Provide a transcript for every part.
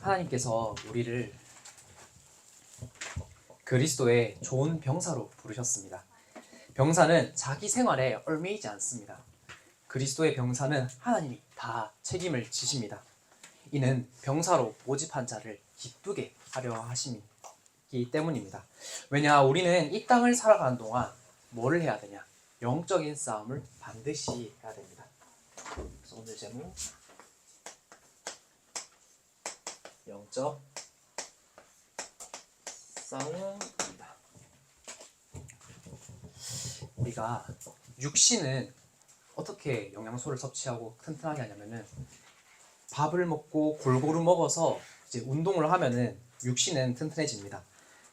하나님께서 우리를 그리스도의 좋은 병사로 부르셨습니다. 병사는 자기 생활에 얽매이지 않습니다. 그리스도의 병사는 하나님이 다 책임을 지십니다. 이는 병사로 모집한 자를 기쁘게 하려 하심이기 때문입니다. 왜냐, 우리는 이 땅을 살아가는 동안 뭐를 해야 되냐? 영적인 싸움을 반드시 해야 됩니다. 그래서 오늘 제목, 영적 싸움입니다. 우리가 육신은 어떻게 영양소를 섭취하고 튼튼하게 하냐면은 밥을 먹고 골고루 먹어서 이제 운동을 하면은 육신은 튼튼해집니다.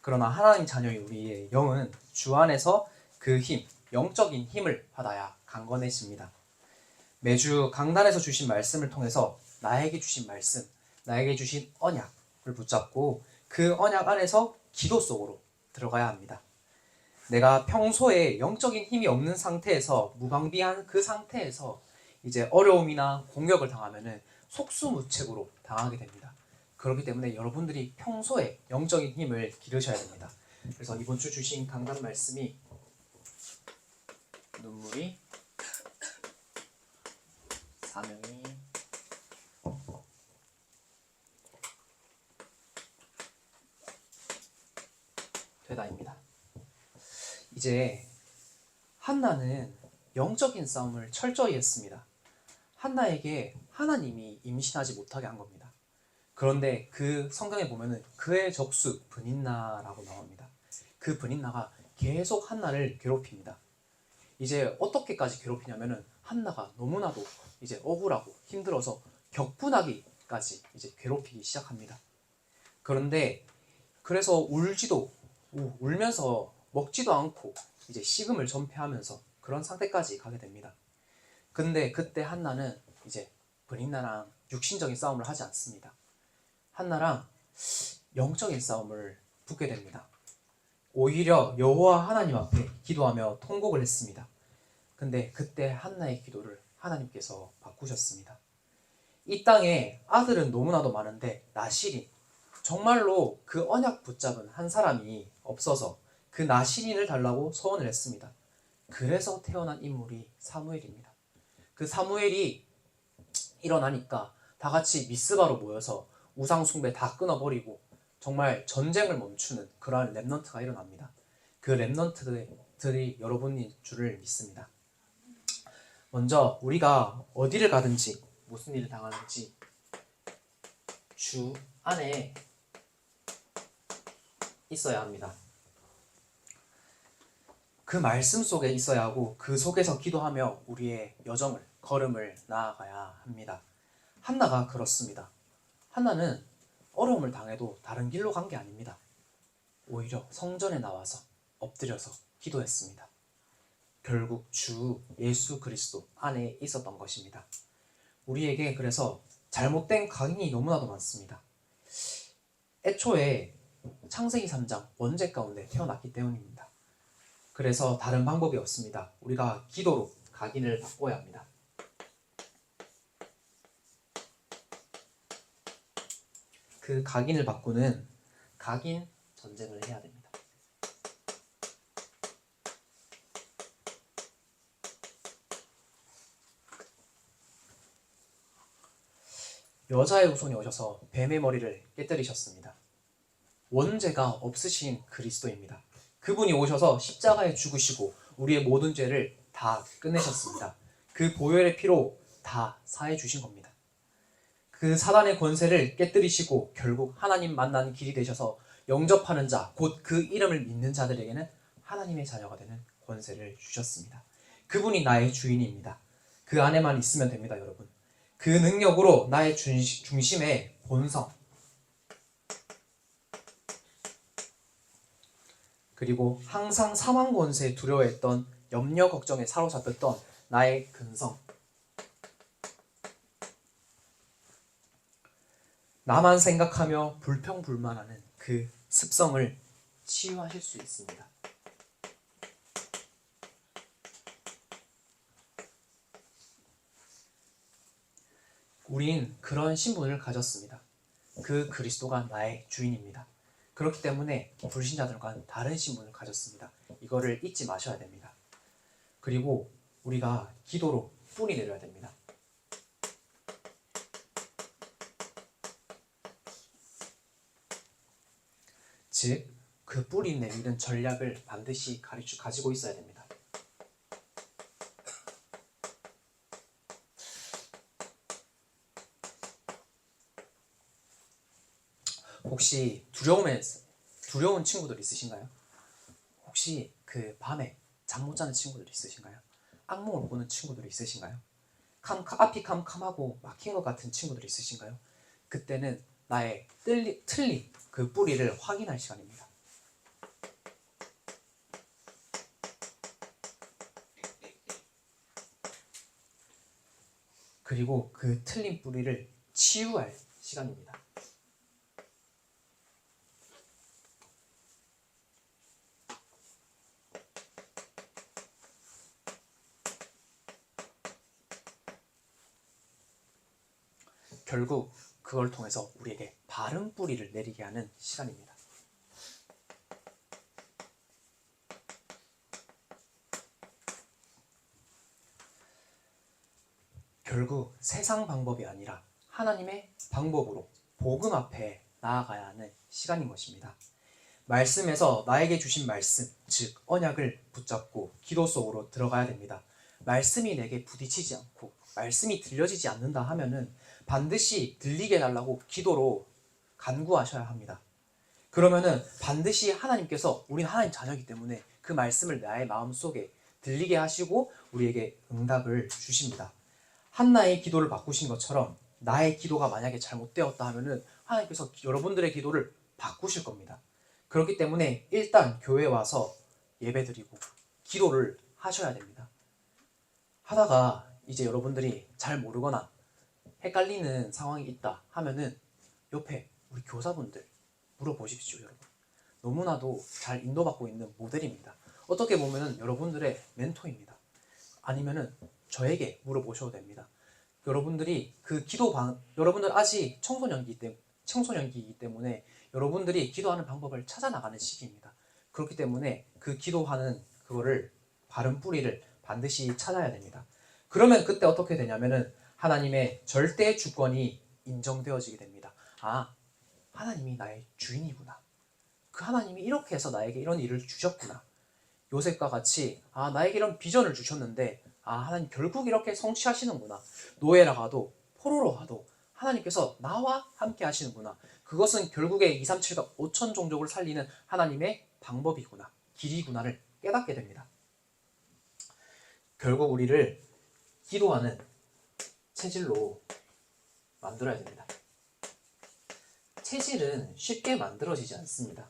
그러나 하나님 자녀인 우리의 영은 주 안에서 그 힘, 영적인 힘을 받아야 강건해집니다. 매주 강단에서 주신 말씀을 통해서 나에게 주신 말씀, 나에게 주신 언약을 붙잡고 그 언약 안에서 기도 속으로 들어가야 합니다. 내가 평소에 영적인 힘이 없는 상태에서, 무방비한 그 상태에서 이제 어려움이나 공격을 당하면은 속수무책으로 당하게 됩니다. 그렇기 때문에 여러분들이 평소에 영적인 힘을 기르셔야 됩니다. 그래서 이번 주 주신 강단 말씀이 눈물이 사명이 되다입니다. 이제 한나는 영적인 싸움을 철저히 했습니다. 한나에게 하나님이 임신하지 못하게 한 겁니다. 그런데 그 성경에 보면은 그의 적수 브닌나라고 나옵니다. 그 브닌나가 계속 한나를 괴롭힙니다. 이제 어떻게까지 괴롭히냐면은 한나가 너무나도 이제 억울하고 힘들어서 격분하기까지 이제 괴롭히기 시작합니다. 그런데 그래서 울면서 먹지도 않고 이제 식음을 전폐하면서 그런 상태까지 가게 됩니다. 근데 그때 한나는 이제 브닌나랑 육신적인 싸움을 하지 않습니다. 한나랑 영적인 싸움을 붙게 됩니다. 오히려 여호와 하나님 앞에 기도하며 통곡을 했습니다. 근데 그때 한나의 기도를 하나님께서 바꾸셨습니다. 이 땅에 아들은 너무나도 많은데 나실인, 정말로 그 언약 붙잡은 한 사람이 없어서 그 나실인을 달라고 소원을 했습니다. 그래서 태어난 인물이 사무엘입니다. 그 사무엘이 일어나니까 다 같이 미스바로 모여서 우상 숭배 다 끊어버리고 정말 전쟁을 멈추는 그러한 렘넌트가 일어납니다. 그 렘넌트들이 여러분인 줄을 믿습니다. 먼저 우리가 어디를 가든지 무슨 일을 당하는지 주 안에 있어야 합니다. 그 말씀 속에 있어야 하고 그 속에서 기도하며 우리의 여정을, 걸음을 나아가야 합니다. 한나가 그렇습니다. 한나는 어려움을 당해도 다른 길로 간 게 아닙니다. 오히려 성전에 나와서 엎드려서 기도했습니다. 결국 주 예수 그리스도 안에 있었던 것입니다. 우리에게 그래서 잘못된 각인이 너무나도 많습니다. 애초에 창세기 3장 원죄 가운데 태어났기 때문입니다. 그래서 다른 방법이 없습니다. 우리가 기도로 각인을 바꿔야 합니다. 그 각인을 바꾸는 각인 전쟁을 해야 됩니다. 여자의 후손이 오셔서 뱀의 머리를 깨뜨리셨습니다. 원죄가 없으신 그리스도입니다. 그분이 오셔서 십자가에 죽으시고 우리의 모든 죄를 다 끝내셨습니다. 그 보혈의 피로 다 사해 주신 겁니다. 그 사단의 권세를 깨뜨리시고 결국 하나님 만나는 길이 되셔서 영접하는 자, 곧 그 이름을 믿는 자들에게는 하나님의 자녀가 되는 권세를 주셨습니다. 그분이 나의 주인입니다. 그 안에만 있으면 됩니다, 여러분. 그 능력으로 나의 중심의 본성, 그리고 항상 사망 권세에 두려워했던 염려 걱정에 사로잡혔던 나의 근성, 나만 생각하며 불평불만하는 그 습성을 치유하실 수 있습니다. 우린 그런 신분을 가졌습니다. 그 그리스도가 나의 주인입니다. 그렇기 때문에 불신자들과는 다른 신분을 가졌습니다. 이거를 잊지 마셔야 됩니다. 그리고 우리가 기도로 뿌리 내려야 됩니다. 즉, 그 뿌리 내리는 전략을 반드시 가지고 있어야 됩니다. 혹시 두려운 친구들 있으신가요? 혹시 그 밤에 잠 못 자는 친구들 있으신가요? 악몽을 꾸는 친구들 있으신가요? 앞이 캄캄하고 막힌 것 같은 친구들 있으신가요? 그때는 나의 틀린 그 뿌리를 확인할 시간입니다. 그리고 그 틀린 뿌리를 치유할 시간입니다. 결국 그걸 통해서 우리에게 바른 뿌리를 내리게 하는 시간입니다. 결국 세상 방법이 아니라 하나님의 방법으로 복음 앞에 나아가야 하는 시간인 것입니다. 말씀에서 나에게 주신 말씀, 즉 언약을 붙잡고 기도 속으로 들어가야 됩니다. 말씀이 내게 부딪히지 않고 말씀이 들려지지 않는다 하면은 반드시 들리게 해달라고 기도로 간구하셔야 합니다. 그러면은 반드시 하나님께서 우린 하나님 자녀이기 때문에 그 말씀을 나의 마음속에 들리게 하시고 우리에게 응답을 주십니다. 한나의 기도를 바꾸신 것처럼 나의 기도가 만약에 잘못되었다 하면은 하나님께서 여러분들의 기도를 바꾸실 겁니다. 그렇기 때문에 일단 교회에 와서 예배드리고 기도를 하셔야 됩니다. 하다가 이제 여러분들이 잘 모르거나 헷갈리는 상황이 있다 하면은 옆에 우리 교사분들 물어보십시오. 여러분, 너무나도 잘 인도받고 있는 모델입니다. 어떻게 보면은 여러분들의 멘토입니다. 아니면은 저에게 물어보셔도 됩니다. 여러분들이 여러분들 아직 청소년기이기 때문에 여러분들이 기도하는 방법을 찾아 나가는 시기입니다. 그렇기 때문에 그 기도하는 그거를 바른 뿌리를 반드시 찾아야 됩니다. 그러면 그때 어떻게 되냐면은 하나님의 절대 주권이 인정되어지게 됩니다. 아, 하나님이 나의 주인이구나. 그 하나님이 이렇게 해서 나에게 이런 일을 주셨구나. 요셉과 같이 나에게 이런 비전을 주셨는데 하나님 결국 이렇게 성취하시는구나. 노예라 가도 포로로 가도 하나님께서 나와 함께 하시는구나. 그것은 결국에 2, 3, 7과 5천 종족을 살리는 하나님의 방법이구나. 길이구나를 깨닫게 됩니다. 결국 우리를 기도하는 체질로 만들어야 됩니다. 체질은 쉽게 만들어지지 않습니다.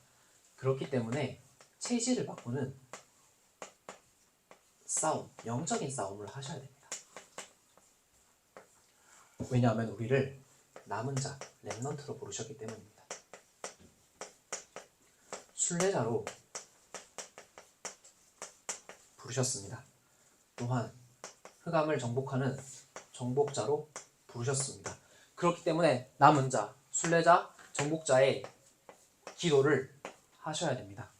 그렇기 때문에 체질을 바꾸는 싸움, 영적인 싸움을 하셔야 됩니다. 왜냐하면 우리를 남은 자, 렘넌트로 부르셨기 때문입니다. 순례자로 부르셨습니다. 또한 흑암을 정복하는 정복자로 부르셨습니다. 그렇기 때문에 남은 자, 순례자, 정복자의 기도를 하셔야 됩니다.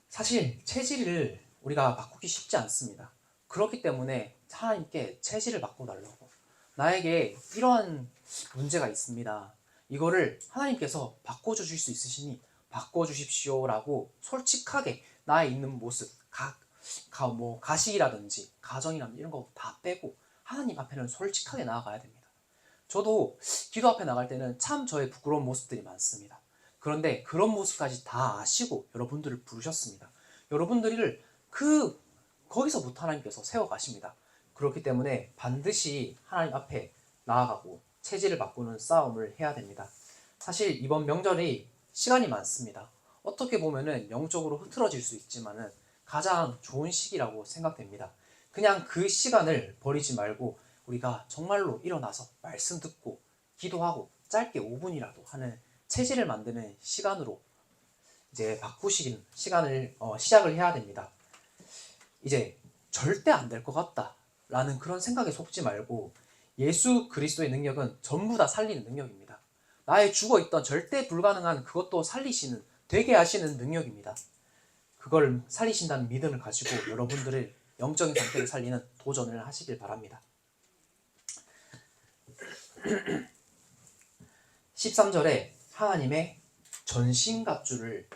사실 체질을 우리가 바꾸기 쉽지 않습니다. 그렇기 때문에 하나님께 체질을 바꿔달라고, 나에게 이러한 문제가 있습니다. 이거를 하나님께서 바꿔주실 수 있으시니 바꿔주십시오 라고 솔직하게 나의 있는 모습, 가식이라든지 가정이라든지 이런 거 다 빼고 하나님 앞에는 솔직하게 나아가야 됩니다. 저도 기도 앞에 나갈 때는 참 저의 부끄러운 모습들이 많습니다. 그런데 그런 모습까지 다 아시고 여러분들을 부르셨습니다. 여러분들을 거기서부터 하나님께서 세워가십니다. 그렇기 때문에 반드시 하나님 앞에 나아가고 체질을 바꾸는 싸움을 해야 됩니다. 사실 이번 명절이 시간이 많습니다. 어떻게 보면은 영적으로 흐트러질 수 있지만은 가장 좋은 시기라고 생각됩니다. 그냥 그 시간을 버리지 말고 우리가 정말로 일어나서 말씀 듣고 기도하고 짧게 5분이라도 하는 체질을 만드는 시간으로 이제 바꾸시는 시간을 시작을 해야 됩니다. 이제 절대 안 될 것 같다 라는 그런 생각에 속지 말고 예수 그리스도의 능력은 전부 다 살리는 능력입니다. 나의 죽어있던 절대 불가능한 그것도 살리시는, 되게 하시는 능력입니다. 그걸 살리신다는 믿음을 가지고 여러분들의 영적인 상태를 살리는 도전을 하시길 바랍니다. 13절에 하나님의 전신갑주를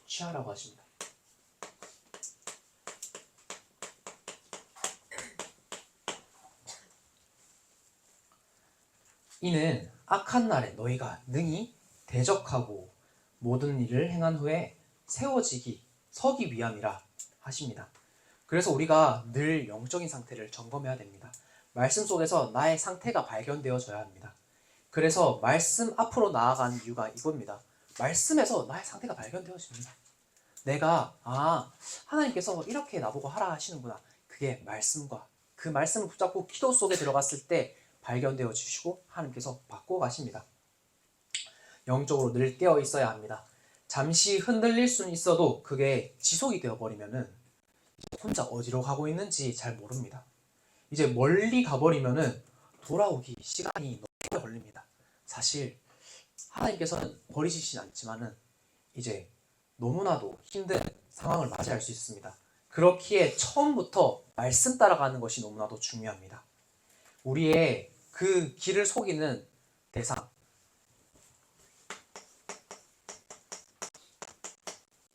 취하라고 하십니다. 이는 악한 날에 너희가 능히 대적하고 모든 일을 행한 후에 서기 위함이라 하십니다. 그래서 우리가 늘 영적인 상태를 점검해야 됩니다. 말씀 속에서 나의 상태가 발견되어져야 합니다. 그래서 말씀 앞으로 나아가는 이유가 이겁니다. 말씀에서 나의 상태가 발견되어집니다. 내가 하나님께서 이렇게 나보고 하라 하시는구나. 그게 말씀과 그 말씀을 붙잡고 기도 속에 들어갔을 때 발견되어 주시고 하나님께서 바꿔 가십니다. 영적으로 늘 깨어 있어야 합니다. 잠시 흔들릴 수는 있어도 그게 지속이 되어버리면은 혼자 어디로 가고 있는지 잘 모릅니다. 이제 멀리 가버리면은 돌아오기 시간이 너무 걸립니다. 사실 하나님께서는 버리시진 않지만은 이제 너무나도 힘든 상황을 맞이할 수 있습니다. 그렇기에 처음부터 말씀 따라가는 것이 너무나도 중요합니다. 우리의 그 길을 속이는 대상,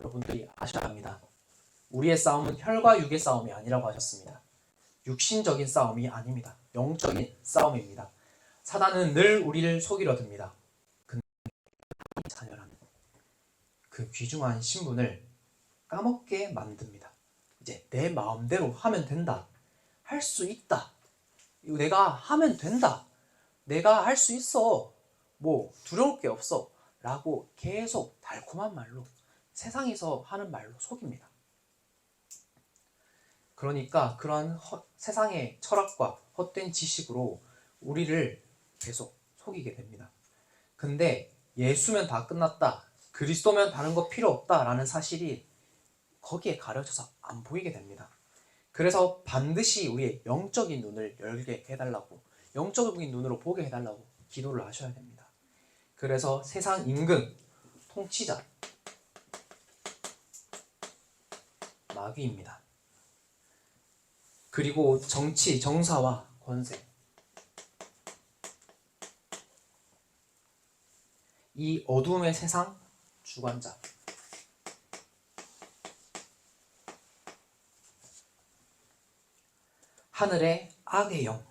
여러분들이 아셔야 합니다. 우리의 싸움은 혈과 육의 싸움이 아니라고 하셨습니다. 육신적인 싸움이 아닙니다. 영적인 싸움입니다. 사단은 늘 우리를 속이려 듭니다. 근데 자녀라는 그 귀중한 신분을 까먹게 만듭니다. 이제 내 마음대로 하면 된다. 할 수 있다. 내가 하면 된다. 내가 할 수 있어. 뭐 두려울 게 없어. 라고 계속 달콤한 말로, 세상에서 하는 말로 속입니다. 그러니까 그러한 세상의 철학과 헛된 지식으로 우리를 계속 속이게 됩니다. 근데 예수면 다 끝났다, 그리스도면 다른 거 필요 없다 라는 사실이 거기에 가려져서 안 보이게 됩니다. 그래서 반드시 우리의 영적인 눈을 열게 해달라고, 영적인 눈으로 보게 해달라고 기도를 하셔야 됩니다. 그래서 세상 임금, 통치자, 마귀입니다. 그리고 정치, 정사와 권세, 이 어둠의 세상 주관자, 하늘의 악의 영,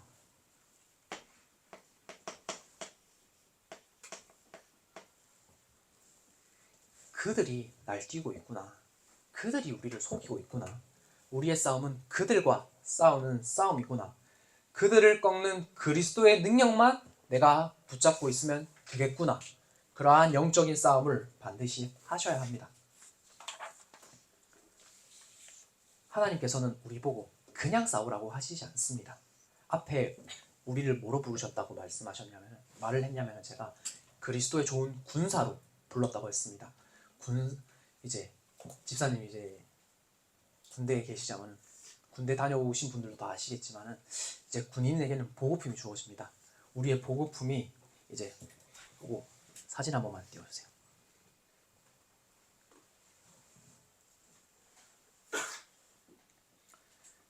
그들이 날뛰고 있구나. 그들이 우리를 속이고 있구나. 우리의 싸움은 그들과 싸우는 싸움이구나. 그들을 꺾는 그리스도의 능력만 내가 붙잡고 있으면 되겠구나. 그러한 영적인 싸움을 반드시 하셔야 합니다. 하나님께서는 우리 보고 그냥 싸우라고 하시지 않습니다. 앞에 우리를 뭐로 부르셨다고 말을 했냐면 제가 그리스도의 좋은 군사로 불렀다고 했습니다. 이제 집사님이 이제 군대에 계시자면 군대 다녀오신 분들도 다 아시겠지만은 이제 군인에게는 보급품이 주어집니다. 우리의 보급품이 이제 사진 한 번만 띄워주세요.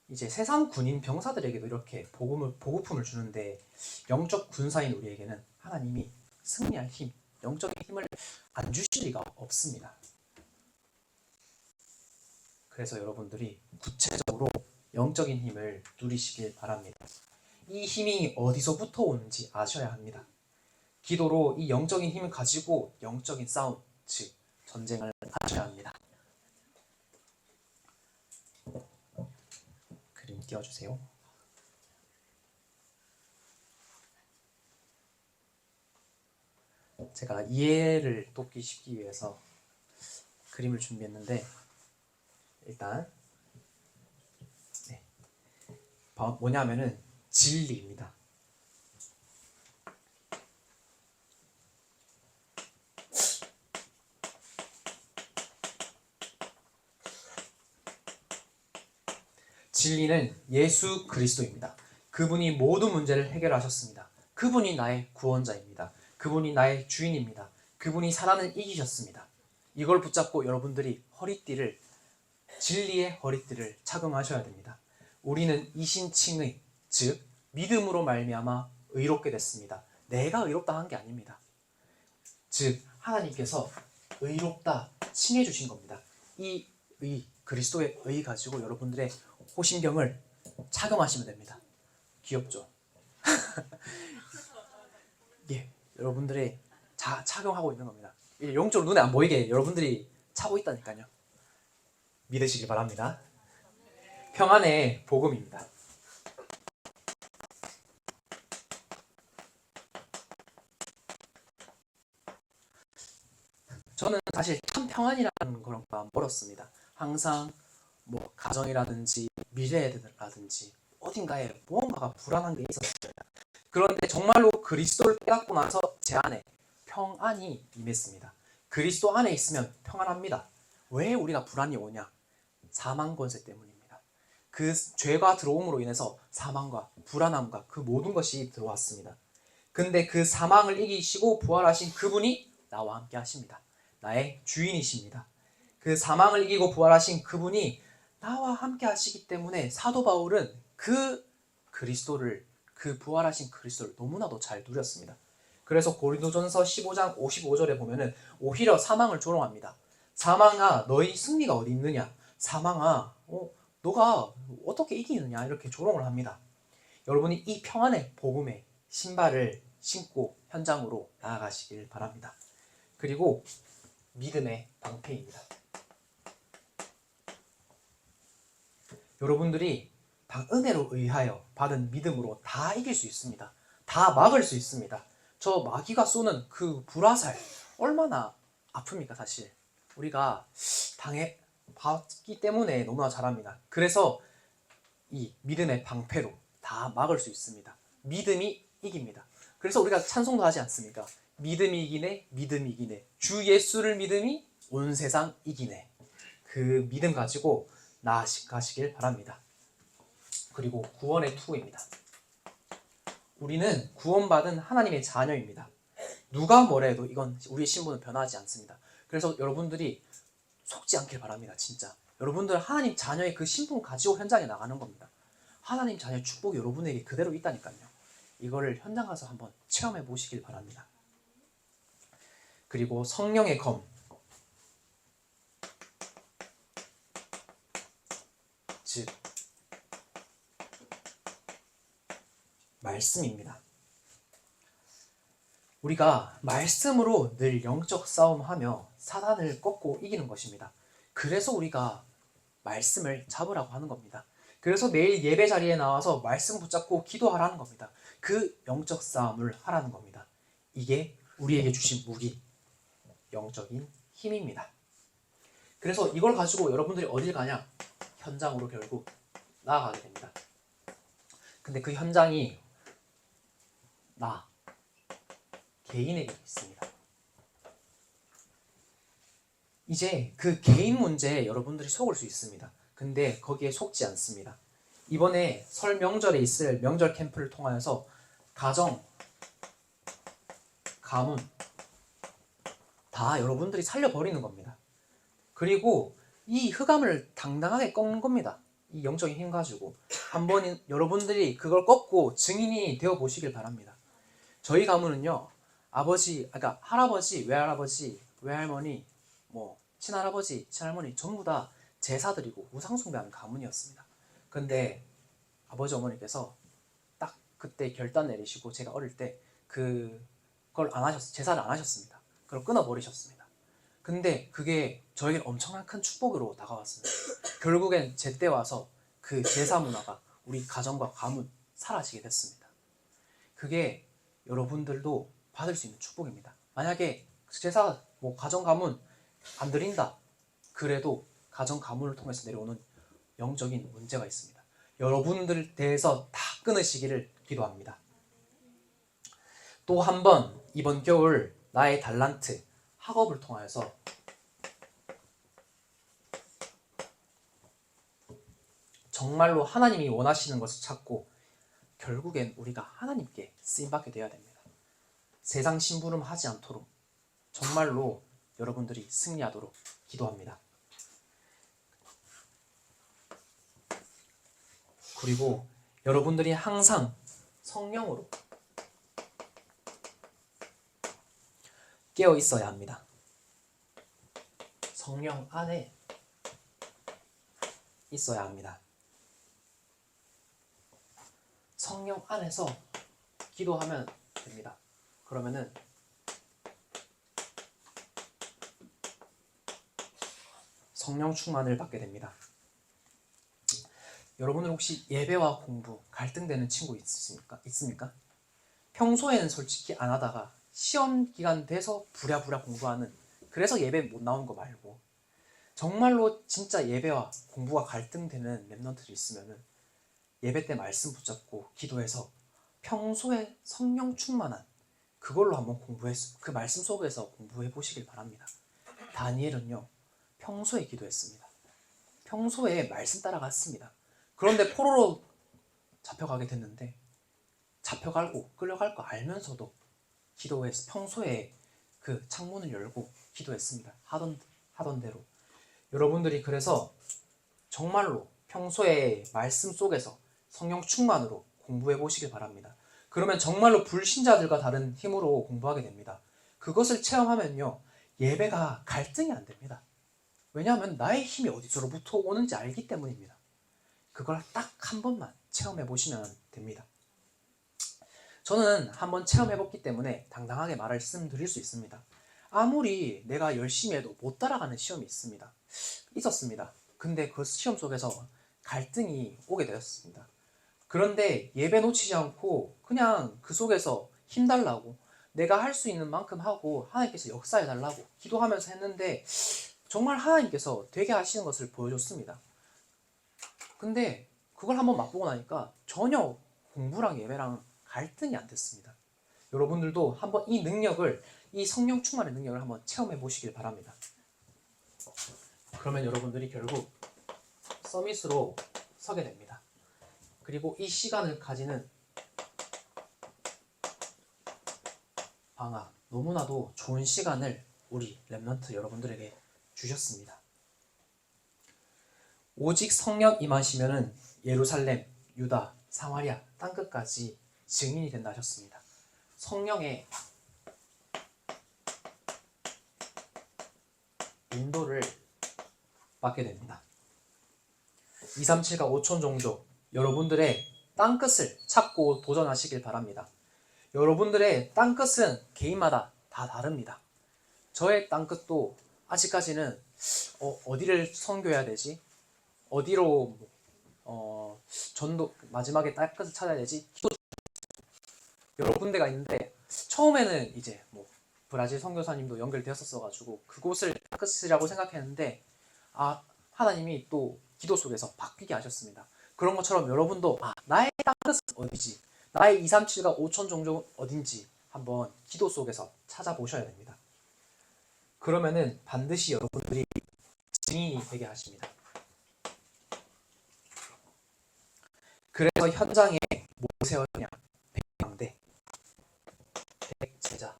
이제 세상 군인 병사들에게도 이렇게 보급품을 주는데 영적 군사인 우리에게는 하나님이 승리할 힘, 영적인 힘을 안 주실 리가 없습니다. 그래서 여러분들이 구체적으로 영적인 힘을 누리시길 바랍니다. 이 힘이 어디서부터 오는지 아셔야 합니다. 기도로 이 영적인 힘을 가지고 영적인 싸움, 즉 전쟁을 하셔야 합니다. 그림 띄워주세요. 제가 이해를 돕기 쉽기 위해서 그림을 준비했는데 일단 뭐냐면은 진리입니다. 진리는 예수 그리스도입니다. 그분이 모든 문제를 해결하셨습니다. 그분이 나의 구원자입니다. 그분이 나의 주인입니다. 그분이 사단을 이기셨습니다. 이걸 붙잡고 여러분들이 진리의 허리띠를 착용하셔야 됩니다. 우리는 이신칭의, 즉 믿음으로 말미암아 의롭게 됐습니다. 내가 의롭다 한 게 아닙니다. 즉 하나님께서 의롭다 칭해 주신 겁니다. 이 그리스도의 의 가지고 여러분들의 호심경을 착용하시면 됩니다. 귀엽죠? 예, 여러분들의 착용하고 있는 겁니다. 영적으로 눈에 안 보이게 여러분들이 차고 있다니까요. 믿으시길 바랍니다. 평안의 복음입니다. 저는 사실 참 평안이라는 거랑과 멀었습니다. 항상 뭐 가정이라든지 미래라든지 어딘가에 무언가가 불안한 게 있었어요. 그런데 정말로 그리스도를 깨닫고 나서 제 안에 평안이 임했습니다. 그리스도 안에 있으면 평안합니다. 왜 우리가 불안이 오냐? 사망 권세 때문입니다. 그 죄가 들어옴으로 인해서 사망과 불안함과 그 모든 것이 들어왔습니다. 근데 그 사망을 이기시고 부활하신 그분이 나와 함께 하십니다. 나의 주인이십니다. 그 사망을 이기고 부활하신 그분이 나와 함께 하시기 때문에 사도 바울은 그 부활하신 그리스도를 너무나도 잘 누렸습니다. 그래서 고린도전서 15장 55절에 보면은 오히려 사망을 조롱합니다. 사망아, 너희 승리가 어디 있느냐? 사망아, 너가 어떻게 이기느냐? 이렇게 조롱을 합니다. 여러분이 이 평안의 복음의 신발을 신고 현장으로 나아가시길 바랍니다. 그리고 믿음의 방패입니다. 여러분들이 은혜로 의하여 받은 믿음으로 다 이길 수 있습니다. 다 막을 수 있습니다. 저 마귀가 쏘는 그 불화살 얼마나 아픕니까? 사실 우리가 봤기 때문에 너무나 잘합니다. 그래서 이 믿음의 방패로 다 막을 수 있습니다. 믿음이 이깁니다. 그래서 우리가 찬송도 하지 않습니까? 믿음이 이기네, 믿음이 이기네. 주 예수를 믿음이 온 세상 이기네. 그 믿음 가지고 나아가시길 바랍니다. 그리고 구원의 투구입니다. 우리는 구원받은 하나님의 자녀입니다. 누가 뭐래도 이건 우리의 신분은 변하지 않습니다. 그래서 여러분들이 속지 않길 바랍니다. 진짜 여러분들 하나님 자녀의 그 신분 가지고 현장에 나가는 겁니다. 하나님 자녀의 축복이 여러분에게 그대로 있다니까요. 이거를 현장 가서 한번 체험해 보시길 바랍니다. 그리고 성령의 검, 즉 말씀입니다. 우리가 말씀으로 늘 영적 싸움하며 사단을 꺾고 이기는 것입니다. 그래서 우리가 말씀을 잡으라고 하는 겁니다. 그래서 매일 예배 자리에 나와서 말씀 붙잡고 기도하라는 겁니다. 그 영적 싸움을 하라는 겁니다. 이게 우리에게 주신 무기, 영적인 힘입니다. 그래서 이걸 가지고 여러분들이 어딜 가냐? 현장으로 결국 나아가게 됩니다. 근데 그 현장이 나 개인에게 있습니다. 이제 그 개인 문제에 여러분들이 속을 수 있습니다. 근데 거기에 속지 않습니다. 이번에 설 명절에 있을 명절 캠프를 통하여서 가정, 가문 다 여러분들이 살려버리는 겁니다. 그리고 이 흑암을 당당하게 꺾는 겁니다. 이 영적인 힘 가지고 한번 여러분들이 그걸 꺾고 증인이 되어 보시길 바랍니다. 저희 가문은요, 그러니까 할아버지, 외할아버지, 외할머니, 친할아버지, 친할머니 전부 다 제사 드리고 우상 숭배하는 가문이었습니다. 근데 아버지 어머니께서 딱 그때 결단 내리시고 제가 어릴 때 그걸 제사를 안 하셨습니다. 그걸 끊어버리셨습니다. 근데 그게 저에게는 엄청난 큰 축복으로 다가왔습니다. 결국엔 제때 와서 그 제사 문화가 우리 가정과 가문 사라지게 됐습니다. 그게 여러분들도 받을 수 있는 축복입니다. 만약에 제사, 가정 가문 안 드린다. 그래도 가정 가문을 통해서 내려오는 영적인 문제가 있습니다. 여러분들 대해서 다 끊으시기를 기도합니다. 또 한 번 이번 겨울 나의 달란트 학업을 통하여서 정말로 하나님이 원하시는 것을 찾고 결국엔 우리가 하나님께 쓰임받게 되어야 됩니다. 세상 심부름 하지 않도록 정말로 여러분들이 승리하도록 기도합니다. 그리고 여러분들이 항상 성령으로 깨어 있어야 합니다. 성령 안에 있어야 합니다. 성령 안에서 기도하면 됩니다. 그러면은 성령 충만을 받게 됩니다. 여러분들 혹시 예배와 공부 갈등되는 친구 있습니까? 평소에는 솔직히 안 하다가 시험 기간 돼서 부랴부랴 공부하는, 그래서 예배 못 나오는 거 말고 정말로 진짜 예배와 공부가 갈등되는 랩런트들이 있으면은 예배 때 말씀 붙잡고 기도해서 평소에 성령 충만한 그걸로 한번 그 말씀 속에서 공부해 보시길 바랍니다. 다니엘은요, 평소에 기도했습니다. 평소에 말씀 따라갔습니다. 그런데 포로로 잡혀가게 됐는데, 잡혀가고 끌려갈 거 알면서도 기도해서 평소에 그 창문을 열고 기도했습니다. 하던 대로. 여러분들이 그래서 정말로 평소에 말씀 속에서 성령 충만으로 공부해 보시길 바랍니다. 그러면 정말로 불신자들과 다른 힘으로 공부하게 됩니다. 그것을 체험하면요, 예배가 갈등이 안 됩니다. 왜냐하면 나의 힘이 어디서로부터 오는지 알기 때문입니다. 그걸 딱 한 번만 체험해 보시면 됩니다. 저는 한번 체험해 봤기 때문에 당당하게 말씀드릴 수 있습니다. 아무리 내가 열심히 해도 못 따라가는 시험이 있었습니다. 근데 그 시험 속에서 갈등이 오게 되었습니다. 그런데 예배 놓치지 않고 그냥 그 속에서 힘달라고, 내가 할 수 있는 만큼 하고 하나님께서 역사해 달라고 기도하면서 했는데 정말 하나님께서 되게 하시는 것을 보여줬습니다. 근데 그걸 한번 맛보고 나니까 전혀 공부랑 예배랑 갈등이 안 됐습니다. 여러분들도 한번 이 성령 충만의 능력을 한번 체험해 보시길 바랍니다. 그러면 여러분들이 결국 서밋으로 서게 됩니다. 그리고 이 시간을 가지는 방학, 너무나도 좋은 시간을 우리 랩런트 여러분들에게 주셨습니다. 오직 성령 임하시면은 예루살렘, 유다, 사마리아, 땅끝까지 증인이 된다 하셨습니다. 성령의 인도를 받게 됩니다. 237과 5천 종족, 여러분들의 땅끝을 찾고 도전하시길 바랍니다. 여러분들의 땅끝은 개인마다 다 다릅니다. 저의 땅끝도 아직까지는 어디를 선교해야 되지? 어디로 전도 마지막에 땅끝을 찾아야 되지? 여러 군데가 있는데, 처음에는 이제 브라질 선교사님도 연결되었었어가지고 그곳을 땅끝이라고 생각했는데, 하나님이 또 기도 속에서 바뀌게 하셨습니다. 그런 것처럼 여러분도 나의 땅끝은 어디지? 나의 237과 5천 종족은 어딘지 한번 기도 속에서 찾아보셔야 됩니다. 그러면은 반드시 여러분들이 증인이 되게 하십니다. 그래서 현장에 뭐 세웠냐? 100망대, 100제자,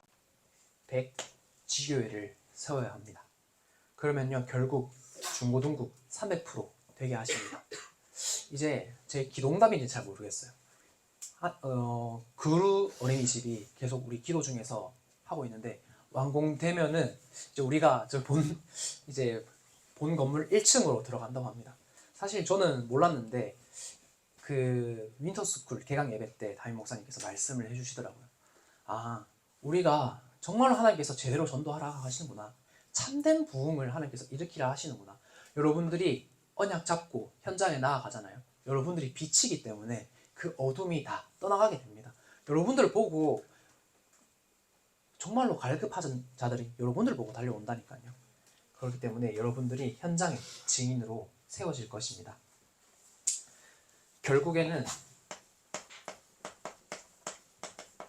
100지교회를 세워야 합니다. 그러면요, 결국 중고등국 300% 되게 하십니다. 이제 제 기도응답인지 잘 모르겠어요. 그루 어린이집이 계속 우리 기도 중에서 하고 있는데, 완공되면은 이제 우리가 본 건물 1층으로 들어간다고 합니다. 사실 저는 몰랐는데 그 윈터스쿨 개강 예배 때 담임 목사님께서 말씀을 해주시더라고요. 우리가 정말로 하나님께서 제대로 전도하라 하시는구나, 참된 부흥을 하나님께서 일으키라 하시는구나. 여러분들이 언약 잡고 현장에 나아가잖아요. 여러분들이 빛이기 때문에 그 어둠이 다 떠나가게 됩니다. 여러분들을 보고 정말로 갈급하던 자들이 여러분들을 보고 달려온다니까요. 그렇기 때문에 여러분들이 현장의 증인으로 세워질 것입니다. 결국에는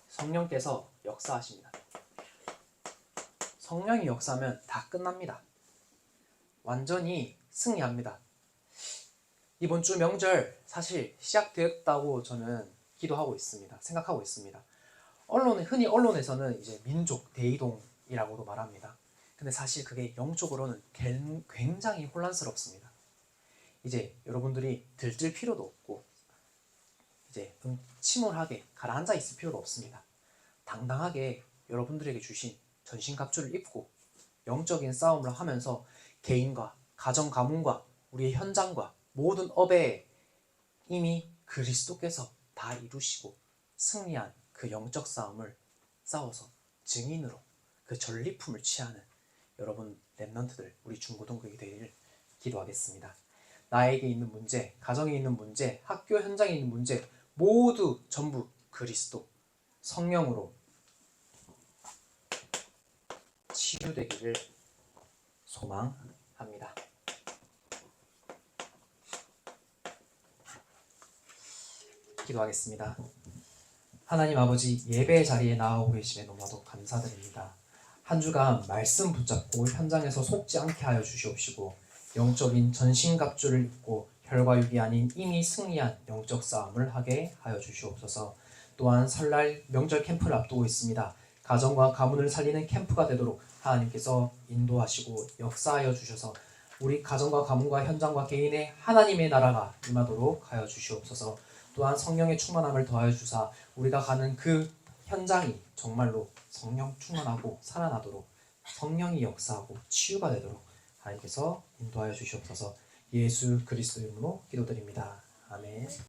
성령께서 역사하십니다. 성령이 역사하면 다 끝납니다. 완전히 승리합니다. 이번 주 명절 사실 시작되었다고 저는 기도하고 있습니다. 생각하고 있습니다. 흔히 언론에서는 이제 민족 대이동이라고도 말합니다. 근데 사실 그게 영적으로는 굉장히 혼란스럽습니다. 이제 여러분들이 들뜰 필요도 없고 이제 침울하게 가라앉아 있을 필요도 없습니다. 당당하게 여러분들에게 주신 전신갑주를 입고 영적인 싸움을 하면서 개인과 가정 가문과 우리의 현장과 모든 업에 이미 그리스도께서 다 이루시고 승리한 그 영적 싸움을 싸워서 증인으로 그 전리품을 취하는 여러분 랩런트들, 우리 중고등학교에 되기를 기도하겠습니다. 나에게 있는 문제, 가정에 있는 문제, 학교 현장에 있는 문제 모두 전부 그리스도 성령으로 치유되기를 소망합니다. 기도하겠습니다. 하나님 아버지, 예배의 자리에 나오고 계심에 너무나도 감사드립니다. 한 주간 말씀 붙잡고 현장에서 속지 않게 하여 주시옵시고 영적인 전신갑주를 입고 혈과 육이 아닌 이미 승리한 영적 싸움을 하게 하여 주시옵소서. 또한 설날 명절 캠프를 앞두고 있습니다. 가정과 가문을 살리는 캠프가 되도록 하나님께서 인도하시고 역사하여 주셔서 우리 가정과 가문과 현장과 개인의 하나님의 나라가 임하도록 하여 주시옵소서. 또한 성령의 충만함을 더하여 주사 우리가 가는 그 현장이 정말로 성령 충만하고 살아나도록 성령이 역사하고 치유가 되도록 하나님께서 인도하여 주시옵소서. 예수 그리스도 이름으로 기도드립니다. 아멘.